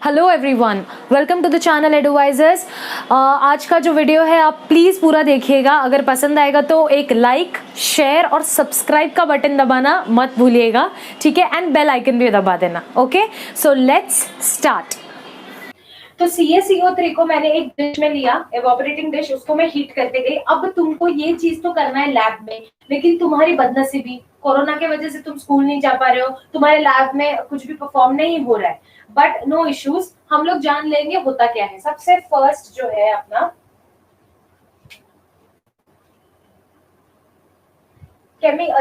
Hello everyone, welcome to the channel advisors. आज का जो वीडियो है आप प्लीज़ पूरा देखिएगा। अगर पसंद आएगा तो एक लाइक, शेयर और सब्सक्राइब का बटन दबाना मत भूलिएगा, ठीक है? एंड बेल आइकन भी दबा देना। Okay, so let's start. तो CaCO3 को मैंने एक डिश में लिया, एवापोरेटिंग डिश, उसको मैं हीट करके गई। अब तुमको ये चीज तो करना है लैब में, लेकिन तुम्हारी बदनसीबी, कोरोना के वजह से तुम स्कूल नहीं जा पा रहे हो, तुम्हारे लैब में कुछ भी परफॉर्म नहीं हो रहा है, बट नो इश्यूज, हम लोग जान लेंगे होता क्या है। सबसे फर्स्ट जो है अपना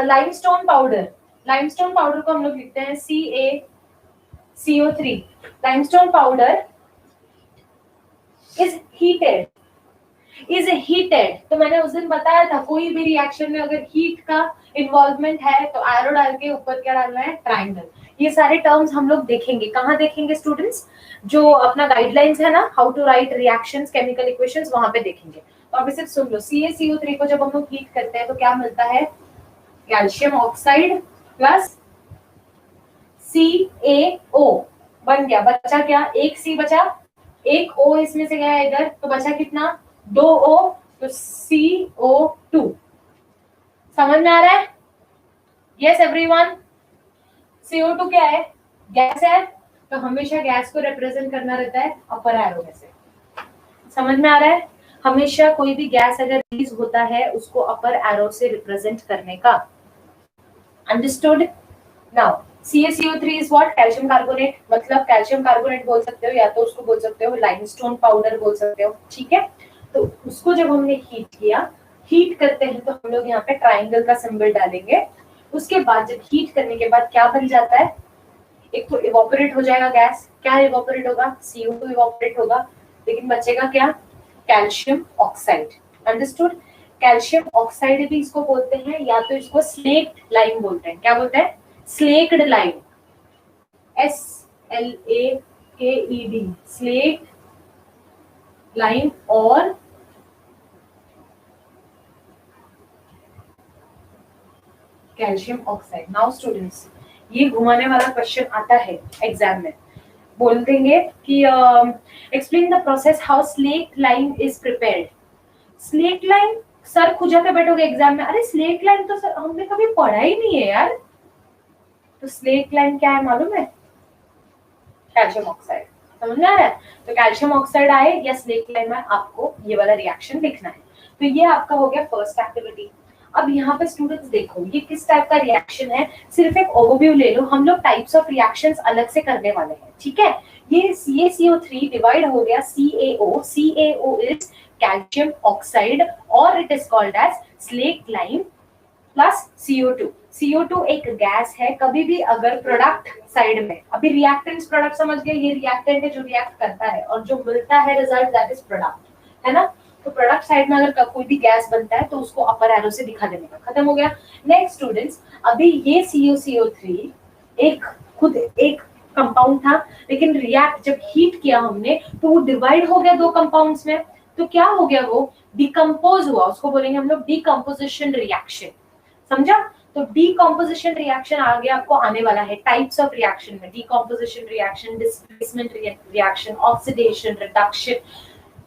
लाइमस्टोन पाउडर। लाइमस्टोन पाउडर को हम लोग लिखते हैं CaCO3। Limestone powder is heated. तो मैंने उस दिन बताया था, कोई भी रिएक्शन में अगर हीट का इन्वॉल्वमेंट है तो एरो डाल के ऊपर क्या डालना है, ट्राइंगल। ये सारे टर्म्स हम लोग देखेंगे। कहाँ देखेंगे स्टूडेंट्स? जो अपना गाइडलाइंस है ना, how to write reactions, chemical equations, वहां पे देखेंगे। तो अभी सिर्फ सुन लो, CaCO3 को जब हम लोग हीट करते हैं तो क्या मिलता है? कैल्शियम ऑक्साइड प्लस CaO बन गया। बचा क्या? एक C बचा, एक O इसमें से गया इधर, तो बचा कितना? 2O, तो CO2। समझ में आ रहा है? Yes everyone. CO2 क्या है? गैस है, तो हमेशा गैस को रिप्रेजेंट करना रहता है अपर एरो में से। समझ में आ रहा है? हमेशा कोई भी गैस अगर रिलीज होता है उसको अपर एरो से रिप्रेजेंट करने का। Understood? Now CaCO3 is what? Calcium carbonate. मतलब कैल्शियम कार्बोनेट बोल सकते हो, या तो उसको बोल सकते हो लाइमस्टोन पाउडर बोल सकते हो, ठीक है? तो उसको जब हमने हीट किया, हीट करते हैं तो हम लोग यहाँ पे ट्राइंगल का सिंबल डालेंगे। उसके बाद जब हीट करने के बाद क्या बन जाता है? एक तो इवोपरेट हो जाएगा गैस। क्या इवोपरेट होगा? CO2 इवोपरेट होगा, लेकिन बचेगा क्या? Calcium oxide. Understood? Calcium oxide भी इसको बोलते हैं, या तो इसको स्लेक्ड लाइम बोलते हैं। क्या बोलते हैं? Slaked lime, SLAKED, slaked lime और कैल्शियम ऑक्साइड। नाउ स्टूडेंट्स, ये घुमाने वाला क्वेश्चन आता है एग्जाम में। बोल देंगे कि explain the process how slaked lime is prepared. Slaked lime, सर खुजा के बैठोगे एग्जाम में, अरे स्लेक्ड लाइम तो सर हमने कभी पढ़ा ही नहीं है यार। तो स्लेक्ड लाइम क्या है मालूम है? Calcium oxide. समझ में आ रहा है? तो कैल्शियम ऑक्साइड आए या स्लेक्ड लाइम आए, आपको ये वाला रिएक्शन लिखना है। तो ये आपका हो गया फर्स्ट एक्टिविटी। अब यहाँ पे स्टूडेंट्स देखो, ये किस टाइप का रिएक्शन है, सिर्फ एक ओवरव्यू ले लो। हम लोग टाइप्स ऑफ रिएक्शंस अलग से करने वाले हैं, ठीक है? ये CaCO3 डिवाइड हो गया CaO। CaO is calcium oxide और it is called as slaked lime plus CO2। CO2 एक गैस है। कभी भी अगर प्रोडक्ट साइड में, अभी रिएक्टेंट्स प्रोडक्ट समझ गए, ये रिएक्टेंट है जो रिएक्ट करता है, और जो मिलता है रिजल्ट दैट इज प्रोडक्ट, है ना? तो प्रोडक्ट साइड में अगर कोई भी गैस बनता है तो उसको अपर एरो से दिखा देने का। खत्म हो गया। नेक्स्ट स्टूडेंट्स, अभी ये CaCO3 एक खुद एक कंपाउंड था, लेकिन रिएक्ट जब हीट किया हमने तो वो डिवाइड हो गया दो कंपाउंड्स में। तो क्या हो गया? वो डिकम्पोज हुआ। उसको बोलेंगे हम लोग डिकम्पोजिशन रिएक्शन। समझा? तो डीकम्पोजिशन रिएक्शन आगे आपको आने वाला है। टाइप्स ऑफ रिएक्शन में decomposition reaction, displacement reaction, oxidation, reduction.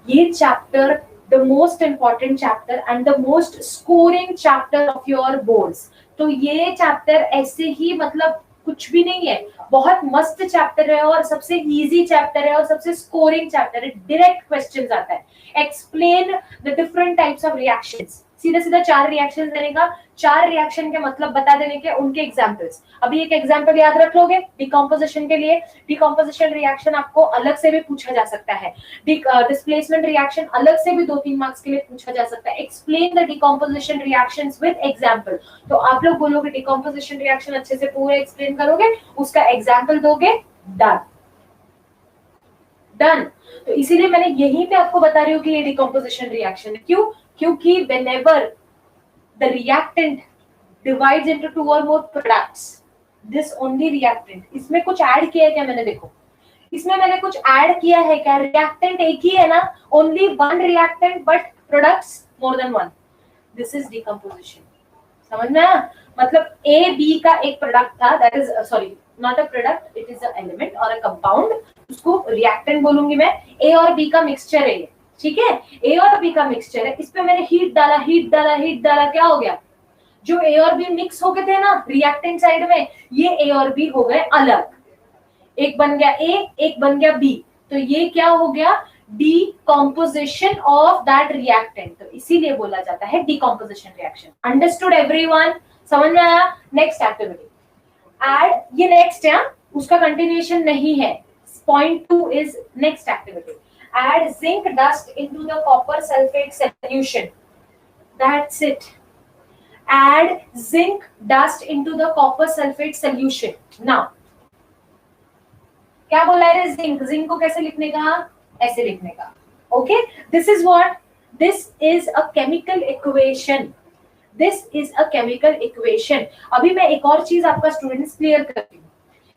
ये chapter the most important chapter and the most scoring chapter of your boards. तो ये चैप्टर ऐसे ही मतलब कुछ भी नहीं है, बहुत मस्त चैप्टर है और सबसे इजी चैप्टर है और सबसे स्कोरिंग चैप्टर है। डायरेक्ट क्वेश्चंस आता है। Explain the different types of reactions. सीधा सीधा 4 रिएक्शंस देने का, 4 रिएक्शन के मतलब बता देने के, उनके एग्जांपल्स। अभी एक एग्जांपल याद रख लोगे डिकम्पोजिशन के लिए। डिकम्पोजिशन रिएक्शन आपको अलग से भी पूछा जा सकता है। डिस्प्लेसमेंट रिएक्शन अलग से भी 2-3 मार्क्स के लिए पूछा जा सकता है। Explain the decomposition reactions with example. तो आप लोग बोलोगे डिकम्पोजिशन रिएक्शन अच्छे से पूरा एक्सप्लेन करोगे, उसका एग्जांपल दोगे, डन डन। तो इसीलिए मैंने यहीं पे आपको बता रही हूँ कि ये डिकम्पोजिशन रिएक्शन है। क्यों? क्योंकि whenever the reactant divides into 2 or more products, this only reactant, इसमें कुछ ऐड किया है क्या मैंने? देखो, इसमें मैंने कुछ ऐड किया है क्या? रिएक्टेंट एक ही है ना, only one reactant but products more than one. This is decomposition. समझ में आया? मतलब ए बी का एक प्रोडक्ट था, that is sorry not a product, it is a element और अ कंपाउंड, उसको रिएक्टेंट बोलूंगी मैं। ए और बी का मिक्सचर है ये, ठीक है, ए और बी का मिक्सचर है, इस पे मैंने हीट डाला, हीट डाला, हीट डाला, क्या हो गया? जो ए और बी मिक्स हो गए थे ना रिएक्टेंट साइड में, ये ए और बी हो गए अलग, एक बन गया ए, एक बन गया बी, तो ये क्या हो गया? डीकॉम्पोजिशन ऑफ दैट रिएक्टेंट, तो इसीलिए बोला जाता है डीकॉम्पोजिशन रिएक्शन। Understood everyone? समझ में आया? नेक्स्ट एक्टिविटी एड, ये नेक्स्ट है, उसका कंटिन्यूएशन नहीं है। Point 2 is next activity, add zinc dust into the copper sulfate solution. That's it. Add zinc dust into the copper sulfate solution. Now, क्या बोला है? जिंक, जिंक को कैसे लिखने का? ऐसे लिखने का। Okay, this is what, this is a chemical equation, this is a chemical equation. अभी मैं एक और चीज आपका स्टूडेंट्स क्लियर करती हूँ,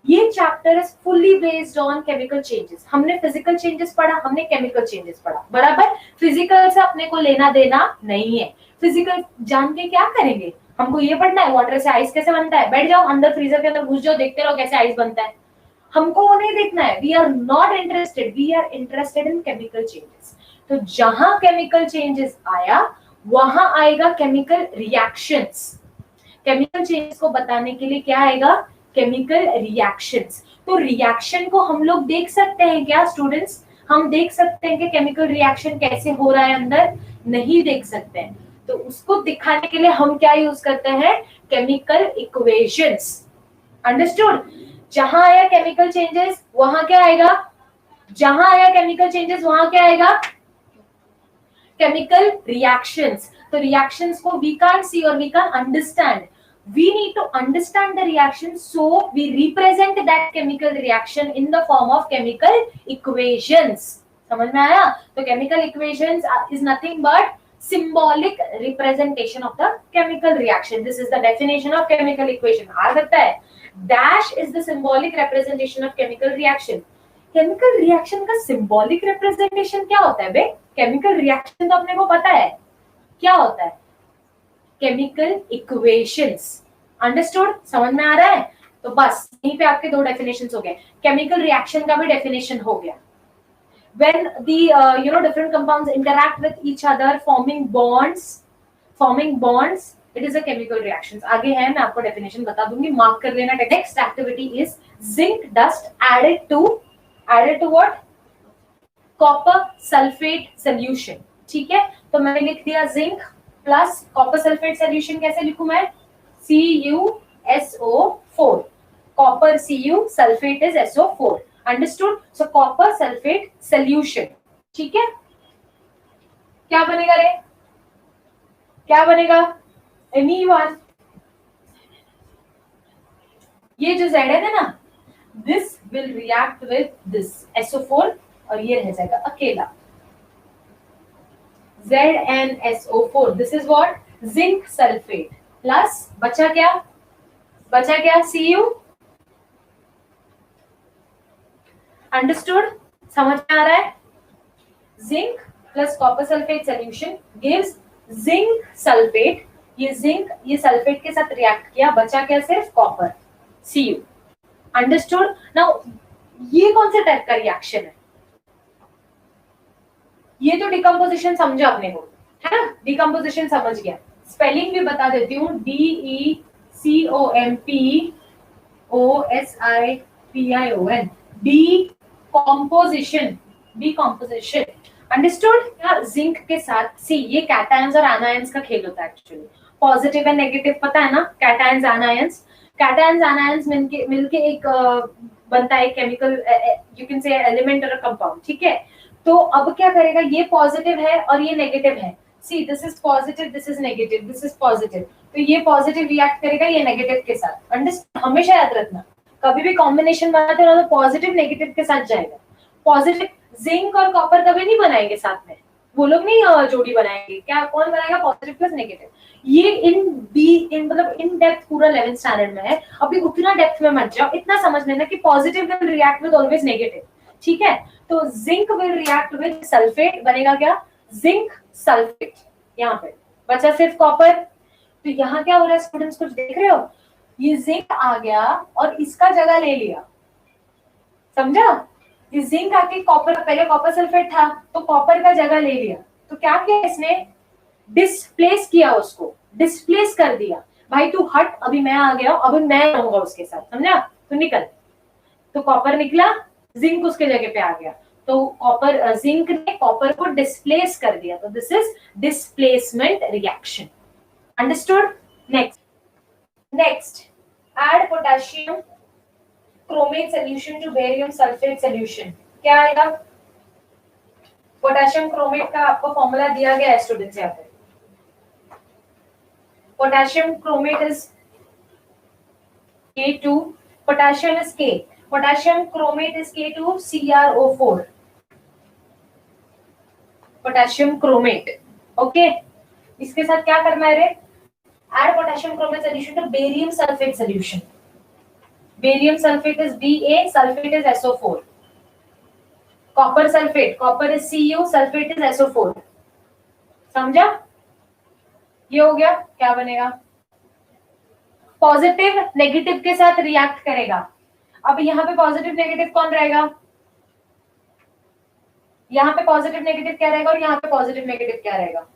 ये chapter is fully based on chemical changes. हमने फिजिकल चेंजेस पढ़ा, हमने केमिकल चेंजेस पढ़ा, बराबर। फिजिकल से अपने को लेना देना नहीं है, फिजिकल जान के क्या करेंगे? हमको ये पढ़ना है वाटर से आइस कैसे बनता है, बैठ जाओ अंदर फ्रीजर के अंदर घुस जाओ, देखते रहो कैसे आइस बनता है, हमको वो नहीं देखना है। We are not interested, we are interested in chemical changes. तो जहां केमिकल चेंजेस आया वहां आएगा केमिकल रिएक्शंस। केमिकल चेंजेस को बताने के लिए क्या आएगा? Chemical reactions. तो रिएक्शन को हम लोग देख सकते हैं क्या स्टूडेंट्स? हम देख सकते हैं कि केमिकल रिएक्शन कैसे हो रहा है अंदर? नहीं देख सकते हैं। तो उसको दिखाने के लिए हम क्या यूज करते हैं? Chemical equations. अंडरस्टूड? जहां आया केमिकल चेंजेस वहां क्या आएगा? जहां आया केमिकल चेंजेस वहां क्या आएगा? Chemical reactions. तो रिएक्शंस को वी कांट सी और we can't understand, we need to understand the reaction, so we represent that chemical reaction in the form of chemical equations. समझ में आया? तो chemical equations is nothing but symbolic representation of the chemical reaction. This is the definition of chemical equation. आ सकता है dash is the symbolic representation of chemical reaction. chemical reaction का symbolic representation क्या होता है बे? chemical reaction तो अपने को पता है क्या होता है, केमिकल इक्वेशंस। अंडरस्टूड? समझ में आ रहा है? तो बस यहीं पे आपके दो डेफिनेशंस हो गए, केमिकल रिएक्शन का भी डेफिनेशन हो गया। when the different compounds interact with each other forming bonds, it is a chemical reactions। आगे है, मैं आपको डेफिनेशन बता दूंगी, मार्क कर लेना। Next activity is zinc dust added to what? Copper sulphate solution. ठीक है, तो मैंने लिख दिया zinc plus copper sulphate solution. कैसे लिखूं मैं? CuSO4, copper Cu, sulphate is SO4। Understood? So copper sulphate solution. ठीक है, क्या बनेगा रे? क्या बनेगा? एनीवन? ये जो Zn है ना, this will react with this SO4 और ये रह जाएगा अकेला ZnSO4। This is what? Zinc sulphate plus बचा क्या? Cu। अंडरस्टूड? समझ में आ रहा है? Zinc plus copper sulphate solution gives zinc sulphate. ये जिंक ये सल्फेट के साथ रिएक्ट किया, बचा क्या? सिर्फ कॉपर Cu। अंडरस्टूड? नाउ ये कौन से टाइप का रिएक्शन है? ये तो डिकम्पोजिशन समझा अपने को, है ना? डिकम्पोजिशन समझ गया। स्पेलिंग भी बता देती हूँ, DECOMPOSITION, डिकम्पोजिशन। अंडरस्टूड? जिंक के साथ सी, ये कैटायंस और एनायंस का खेल होता है एक्चुअली। पॉजिटिव एंड नेगेटिव पता है ना? कैटायंस एनायंस मिलके एक बनता है chemical, you can say element और कंपाउंड। ठीक है, तो अब क्या करेगा? ये पॉजिटिव है और ये नेगेटिव है। See, this is positive, this is negative, this is positive, तो ये पॉजिटिव रिएक्ट करेगा ये नेगेटिव के साथ। अंडरस्टैंड? हमेशा याद रखना, कभी भी कॉम्बिनेशन बनाते हो तो पॉजिटिव नेगेटिव के साथ जाएगा। पॉजिटिव जिंक और कॉपर कभी नहीं बनाएंगे साथ में, वो लोग नहीं जोड़ी बनाएंगे। क्या कौन बनाएगा? Positive plus negative. ये इन डेप्थ पूरा 11th स्टैंडर्ड में है, अभी उतना डेप्थ में मत जाओ, इतना समझ लेना कि positive will react with always negative. ठीक है, तो zinc will react with sulphate, बनेगा क्या? Zinc sulphate. यहाँ पे बचा सिर्फ कॉपर। तो यहाँ क्या हो रहा है स्टूडेंट्स, कुछ देख रहे हो? ये जिंक आ गया और इसका जगह ले लिया, समझा? ये जिंक आके कॉपर, पहले कॉपर सल्फेट था तो कॉपर का जगह ले लिया, तो क्या किया इसने? डिस्प्लेस किया, उसको डिस्प्लेस कर दिया। भाई तू हट, अभी मैं आ गया, अभी मैं रहूंगा उसके साथ, समझा? तू निकल। तो कॉपर निकला, जिंक उसके जगह पे आ गया, तो कॉपर, जिंक ने कॉपर को डिस्प्लेस कर दिया, तो this is displacement reaction. Understood? Next add potassium chromate solution to barium sulphate solution. क्या आएगा? पोटेशियम क्रोमेट का आपको फॉर्मूला दिया गया है स्टूडेंट्स यहाँ पे। Potassium chromate is K2, potassium is K, potassium chromate is K2CrO4, potassium chromate, okay. इसके साथ क्या करना है रे? add potassium chromate solution to barium sulfate solution. Barium sulfate is Ba, sulfate is SO4. Copper sulfate, copper is Cu, sulfate is SO4. समझा? ये हो गया, क्या बनेगा? पॉजिटिव नेगेटिव के साथ रिएक्ट करेगा। अब यहाँ पे पॉजिटिव नेगेटिव कौन रहेगा? यहाँ पे पॉजिटिव नेगेटिव क्या रहेगा और यहाँ पे पॉजिटिव नेगेटिव क्या रहेगा?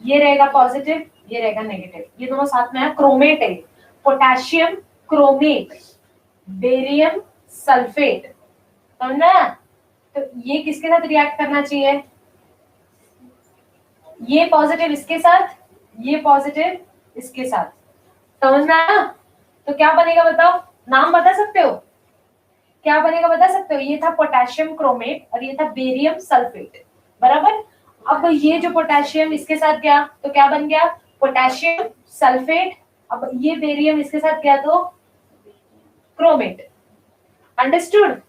ये रहेगा पॉजिटिव, ये रहेगा नेगेटिव, ये दोनों साथ में है। क्रोमेट है, पोटेशियम क्रोमेट, बेरियम सल्फेट, समझना? तो ये किसके साथ रिएक्ट करना चाहिए? ये पॉजिटिव इसके साथ, ये पॉजिटिव इसके साथ, समझना? तो क्या बनेगा बताओ? नाम बता सकते हो? क्या बनेगा बता सकते हो? ये था पोटेशियम क्रोमेट और ये था बेरियम सल्फेट, बराबर। अब ये जो पोटेशियम इसके साथ गया तो क्या बन गया? Potassium sulphate. अब ये बेरियम इसके साथ गया तो क्रोमेट। अंडरस्टूड?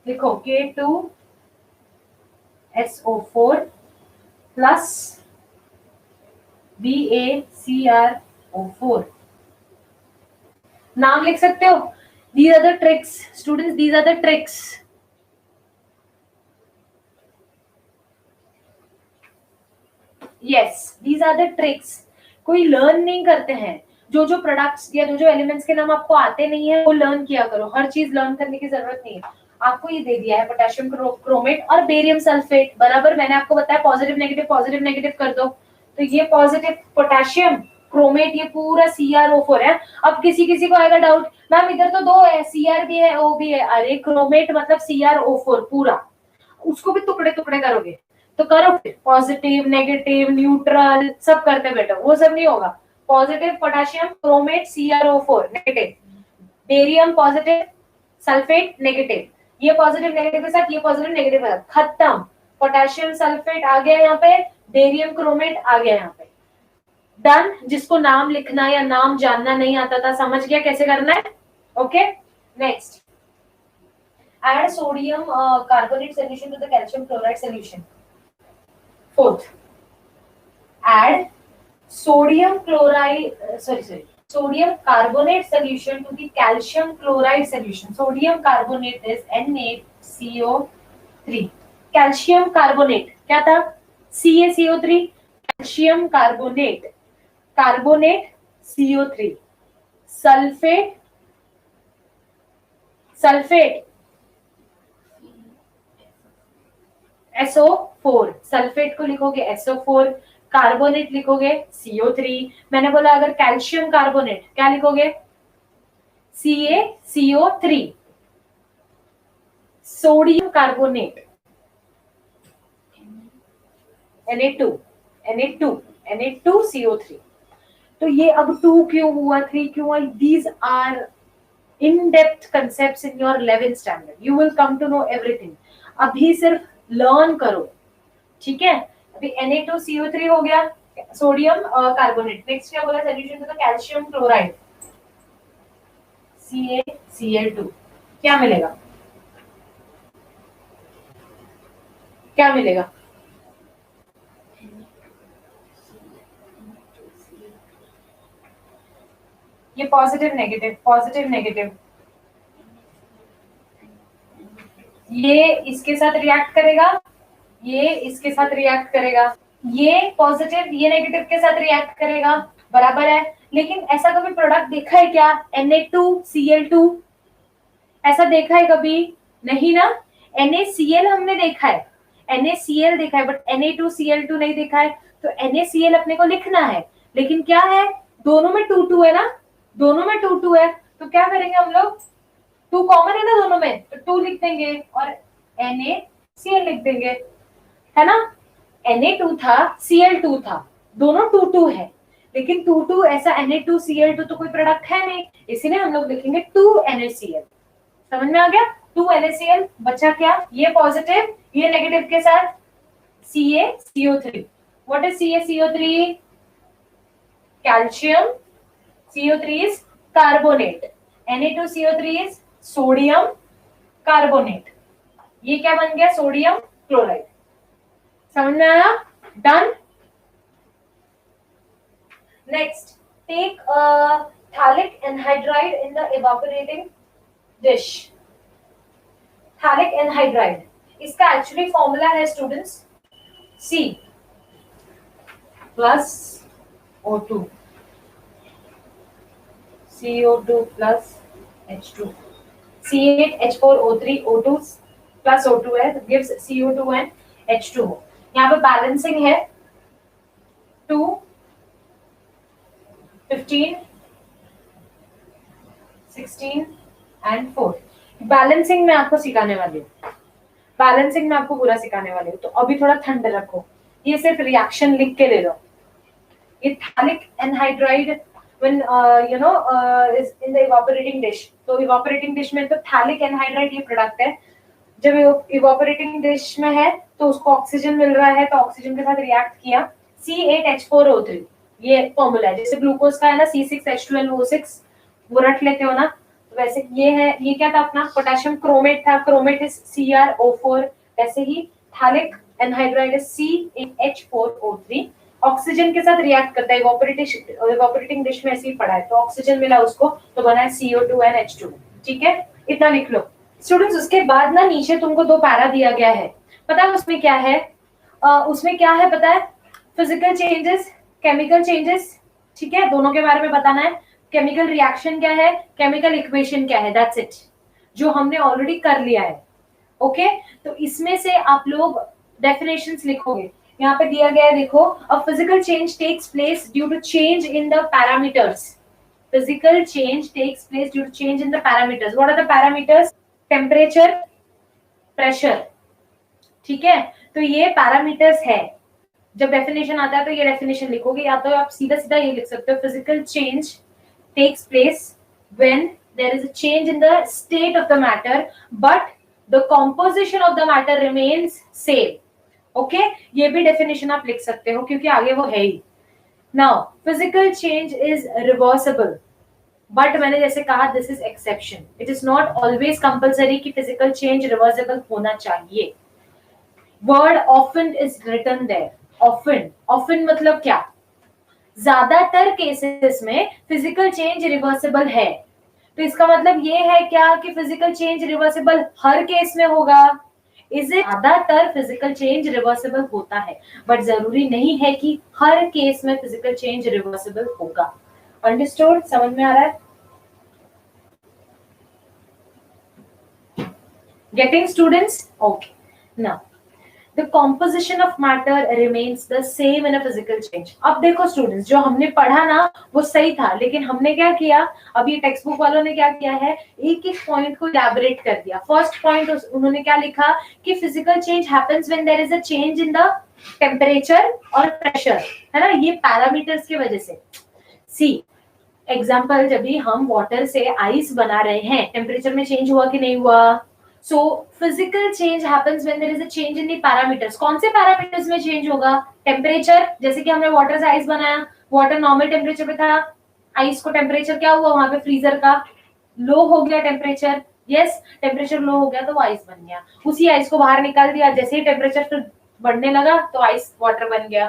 लिखो K2SO4 प्लस BaCrO4। नाम लिख सकते हो? These are the tricks, students. These are the tricks. Yes, these are the tricks. कोई लर्न नहीं करते हैं, जो जो प्रोडक्ट्स या जो जो एलिमेंट्स के नाम आपको आते नहीं है वो लर्न किया करो। हर चीज लर्न करने की जरूरत नहीं है। आपको ये दे दिया है पोटेशियम क्रोमेट और बेरियम सल्फेट, बराबर। मैंने आपको बताया पॉजिटिव नेगेटिव कर दो, तो ये पॉजिटिव पोटेशियम क्रोमेट, ये पूरा CrO4 है। अब किसी किसी को आएगा डाउट, मैम इधर तो दो है, Cr भी है, O भी है। अरे क्रोमेट मतलब CrO4 पूरा, उसको भी टुकड़े टुकड़े करोगे तो करो, पॉजिटिव नेगेटिव न्यूट्रल सब करते बैठो, वो सब नहीं होगा। Positive potassium chromate CrO4 negative, barium positive sulphate negative, ये पॉजिटिव नेगेटिव के साथ, ये पॉजिटिव नेगेटिव के साथ, खत्म। पोटेशियम सल्फेट आ गया यहाँ पे, बेरियम क्रोमेट आ गया यहाँ पे, डन। जिसको नाम लिखना या नाम जानना नहीं आता था समझ गया कैसे करना है, okay. Next, add sodium carbonate solution to the calcium chloride solution. Fourth, add sodium carbonate solution to the calcium chloride solution. Sodium carbonate is Na2CO3. Calcium carbonate क्या था? CaCO3. Calcium carbonate, carbonate CO3. Sulfate SO4, sulphate को लिखोगे SO4, carbonate लिखोगे CO3। मैंने बोला अगर calcium carbonate क्या लिखोगे? CaCO3। Sodium carbonate Na2CO3। तो ये अब 2 क्यों हुआ, 3 क्यों हुआ? These are in-depth concepts in your 11th standard. You will come to know everything. अभी सिर्फ लर्न करो, ठीक है? अभी Na2CO3 हो गया, सोडियम कार्बोनेट। नेक्स्ट क्या बोला? Solution to the calcium chloride, CaCl2। क्या मिलेगा? क्या मिलेगा? ये पॉजिटिव नेगेटिव, ये इसके साथ रिएक्ट करेगा, ये इसके साथ रिएक्ट करेगा, ये पॉजिटिव ये नेगेटिव के साथ रिएक्ट करेगा, बराबर है। लेकिन ऐसा कभी प्रोडक्ट देखा है क्या, Na2Cl2? ऐसा देखा है कभी? नहीं ना। NaCl हमने देखा है, NaCl देखा है, बट Na2Cl2 नहीं देखा है। तो NaCl अपने को लिखना है, लेकिन क्या है, दोनों में 2 है ना, दोनों में 2 है। तो क्या करेंगे हम लोग, 2 कॉमन है ना दोनों में, तो 2 लिख देंगे और NaCl लिख देंगे, है ना। Na2 था, Cl2 था, दोनों 2 है, लेकिन 2 ऐसा Na2Cl2 तो कोई प्रोडक्ट है नहीं, इसीलिए हम लोग लिखेंगे 2NaCl। समझ में आ गया? 2NaCl बचा क्या, ये पॉजिटिव ये नेगेटिव के साथ CaCO3। What is CaCO3? Calcium, CO3 is carbonate, Na2CO3 is sodium carbonate. ये क्या बन गया, सोडियम क्लोराइड। समझ में आया? Done. Next, take phthalic anhydride in the evaporating dish। phthalic anhydride, इसका एक्चुअली फॉर्मूला है students, C plus O2, CO2 plus H2, C8H4O3, O2 plus O2 है तो गिव्स CO2 एंड H2। यहाँ पे बैलेंसिंग है 2, 15, 16 एंड 4। बैलेंसिंग में आपको सिखाने वाली हूँ, बैलेंसिंग में आपको पूरा सिखाने वाली हूँ, तो अभी थोड़ा ठंड रखो, ये सिर्फ रिएक्शन लिख के ले लो। ये phthalic anhydride when is in the evaporating dish, तो evaporating dish में तो phthalic anhydride ये प्रोडक्ट है। जब evaporating dish में है तो उसको ऑक्सीजन मिल रहा है, तो ऑक्सीजन के साथ रिएक्ट किया, C8H4O3 ये फॉर्मूला है। जैसे ग्लूकोज का है ना C6H12O6, वो रट लेते हो ना, तो वैसे ये है, ये क्या था अपना, पोटेशियम क्रोमेट था, क्रोमेट इज CrO4, वैसे ही phthalic anhydride is C8H4O3, oxygen के साथ रिएक्ट करता है, इवोपरेटिंग डिश में ऐसे ही पड़ा है, तो ऑक्सीजन मिला उसको, तो बना है CO2 एंड H2। ठीक है, इतना लिख लो स्टूडेंट्स। उसके बाद ना नीचे तुमको 2 पैरा दिया गया है, पता है उसमें क्या है, उसमें क्या है पता है, फिजिकल चेंजेस, केमिकल चेंजेस, ठीक है, दोनों के बारे में बताना है। केमिकल रिएक्शन क्या है, केमिकल इक्वेशन क्या है, दैट्स इट, जो हमने ऑलरेडी कर लिया है। ओके, तो इसमें से आप लोग डेफिनेशंस लिखोगे। यहाँ पे दिया गया है, देखो, a physical change takes place due to change in the parameters. Physical change takes place due to change in the parameters. What are the parameters? Temperature, pressure, ठीक है, तो ये पैरामीटर्स है। जब डेफिनेशन आता है तो ये डेफिनेशन लिखोगे, या तो आप सीधा सीधा ये लिख सकते हो, physical change takes place when there is a change in the state of the matter but the composition of the matter remains same। okay, ये भी definition आप लिख सकते हो क्योंकि आगे वो है ही। now physical change is reversible but मैंने जैसे कहा this is exception, it is not always compulsory कि physical change reversible होना चाहिए। word often is written there, often मतलब क्या, ज्यादातर केसेस में फिजिकल चेंज रिवर्सिबल है, तो इसका मतलब ये है क्या कि फिजिकल चेंज रिवर्सिबल हर केस में होगा। इसे ज्यादातर फिजिकल चेंज रिवर्सिबल होता है, बट जरूरी नहीं है कि हर केस में फिजिकल चेंज रिवर्सिबल होगा। अंडरस्टूड? समझ में आ रहा है? Getting students? Okay, now the composition of matter remains the same in a physical change। अब देखो स्टूडेंट्स, जो हमने पढ़ा ना वो सही था, लेकिन हमने क्या किया, अब ये टेक्स्ट बुक वालों ने क्या किया है, एक एक पॉइंट को इलैबोरेट कर दिया। फर्स्ट पॉइंट उन्होंने क्या लिखा कि physical change happens when there is a change in the temperature और प्रेशर, है ना, ये पैरामीटर्स की वजह से। सी एग्जांपल, जब भी हम वाटर से आइस बना रहे हैं, टेम्परेचर में चेंज हुआ कि नहीं हुआ। So physical change happens when there is a change in the parameters। कौन से पैरामीटर्स में चेंज होगा? टेम्परेचर, जैसे कि हमने वाटर से आइस बनाया, वाटर नॉर्मल टेम्परेचर पे था, आइस को टेम्परेचर क्या हुआ वहां पे, फ्रीजर का लो हो गया टेम्परेचर, यस, टेम्परेचर लो हो गया तो वो आइस बन गया। उसी आइस को बाहर निकाल दिया, जैसे ही टेम्परेचर फिर बढ़ने लगा तो आइस वाटर बन गया।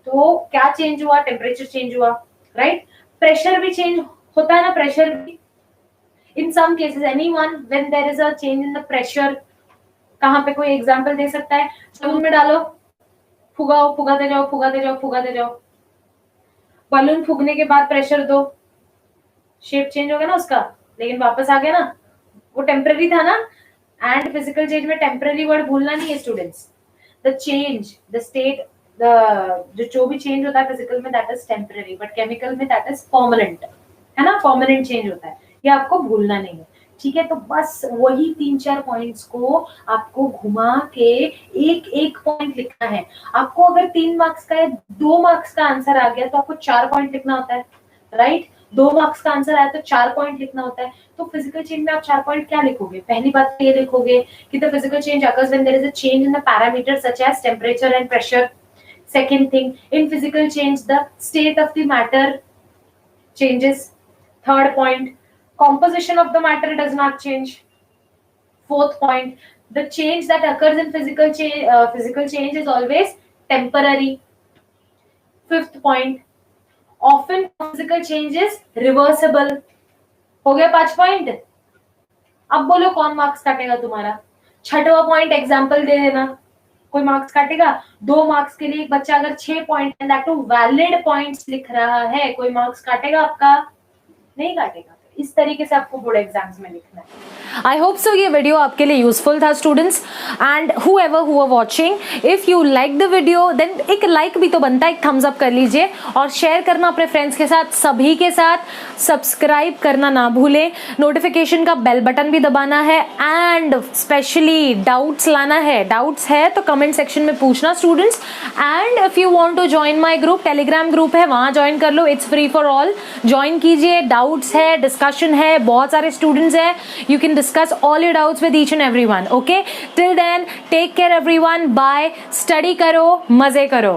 तो क्या चेंज हुआ? टेम्परेचर चेंज हुआ, राइट। प्रेशर भी चेंज होता है ना, प्रेशर भी in some cases, anyone when there is a change in the pressure। कहाँ पे कोई एग्जांपल दे सकता है? स्टूल में डालो, फुगाओ, फुगाते जाओ, फुगाते जाओ, फुगाते जाओ, बलून फूकने के बाद प्रेशर दो, शेप चेंज हो गया ना उसका, लेकिन वापस आ गया ना, वो टेम्पररी था ना। एंड फिजिकल चेंज में टेम्पररी वर्ड भूलना नहीं है students. The change, the state, जो भी चेंज होता है फिजिकल में that is temporary, but chemical में दैट इज परमानेंट, है ना, परमानेंट चेंज होता है, ये आपको भूलना नहीं है। ठीक है, तो बस वही 3-4 पॉइंट्स को आपको घुमा के एक एक पॉइंट लिखना है। आपको अगर 3 मार्क्स का या 2 मार्क्स का आंसर आ गया तो आपको 4 पॉइंट लिखना होता है, राइट। 2 मार्क्स का आंसर आया तो 4 पॉइंट लिखना होता है। तो फिजिकल चेंज में आप 4 पॉइंट क्या लिखोगे? पहली बात ये लिखोगे कि the physical change occurs when there is a change in the parameters such as temperature and pressure. Second thing, in physical change the state of the matter changes. Third point, composition of the matter does not change. Fourth point, the change that occurs in physical change is always temporary. Fifth point, often physical change is reversible. हो गया 5 point. अब बोलो कौन marks काटेगा तुम्हारा? छठवा point example दे देना, कोई मार्क्स काटेगा? 2 मार्क्स के लिए एक बच्चा अगर 6 point that two valid points लिख रहा है, कोई मार्क्स काटेगा आपका? नहीं काटेगा। इस तरीके से आपको बोर्ड एग्जाम्स में लिखना है। आई होप सो ये वीडियो आपके लिए यूजफुल था students, and whoever who are watching, if you like the video then एक लाइक भी तो बनता है, एक थम्स अप कर लीजिए और शेयर करना अपने फ्रेंड्स के साथ, सभी के साथ। सब्सक्राइब करना ना भूलें, नोटिफिकेशन का बेल बटन भी दबाना है, एंड स्पेशली डाउट्स लाना है। डाउट्स है तो कमेंट सेक्शन में पूछना students. And if you want to join my group, Telegram group है, वहां ज्वाइन कर लो, it's free for all. Join कीजिए, डाउट्स है, डिस्कशन है, बहुत सारे स्टूडेंट्स है, you can discuss all your doubts with each and everyone. Okay, till then take care everyone, bye, study करो, मजे करो।